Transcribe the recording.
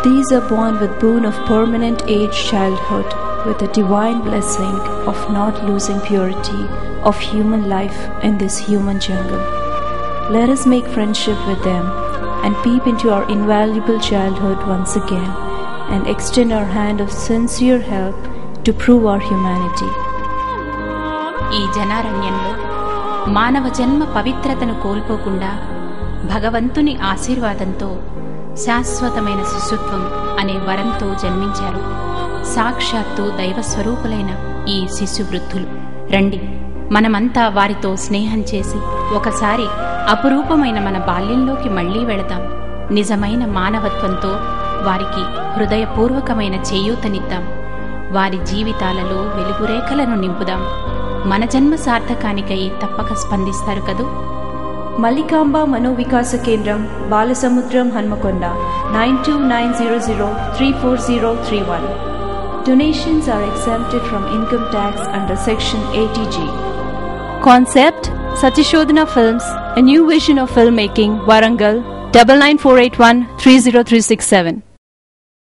These are born with boon of permanent age childhood, with the divine blessing of not losing purity of human life in this human jungle. Let us make friendship with them and peep into our invaluable childhood once again and extend our hand of sincere help to prove our humanity. ఈ జనారణ్యంలో మానవ జన్మ పవిత్రతను కోల్పోకుండా భగవంతుని ఆశీర్వాదంతో శాశ్వతమైన శిశుత్వం అనే వరంతో జన్మించారు సాక్షాత్తు దైవస్వరూపులైన ఈ శిశువృద్ధులు. రండి, మనమంతా వారితో స్నేహం చేసి ఒకసారి అపురూపమైన మన బాల్యంలోకి మళ్లీ వెళదాం. నిజమైన మానవత్వంతో వారికి హృదయపూర్వకమైన చేయూతనిద్దాం. వారి జీవితాలలో వెలుగురేఖలను నింపుదాం. మన జన్మ సార్థకానికై తప్పక స్పందిస్తారు కదూ. Mallikamba Manovikasa Kendram, Balasamudram, Hanmakonda, 9290034031. Donations are exempted from income tax under Section 80G. Concept: Satyashodhana Films, a new vision of filmmaking, Warangal, 9948130367.